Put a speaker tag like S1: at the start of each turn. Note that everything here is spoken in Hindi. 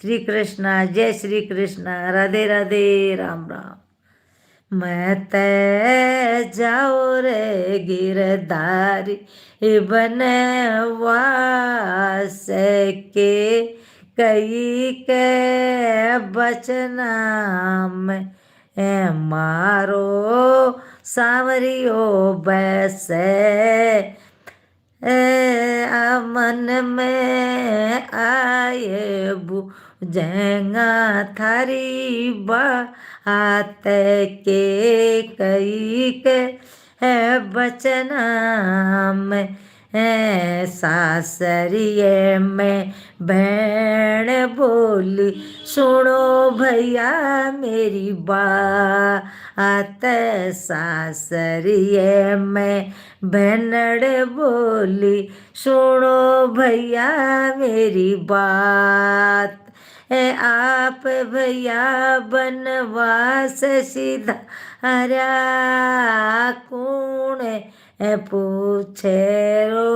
S1: श्री कृष्ण, जय श्री कृष्ण, राधे राधे, राम राम। मैं तय जाओ रे गिरधारी बनवास के, कई के बचना में मारो सांवरियो बैसे। मन में आए बुझेंगा थारी बात के, कई के है बचना में सासरिये में भैन बोली, सुनो भैया मेरी बात। सासरिये में भैनड़ बोली, सुनो भैया मेरी बात। आप भैया बनवास सीधा हरा, कौन पूछे रो।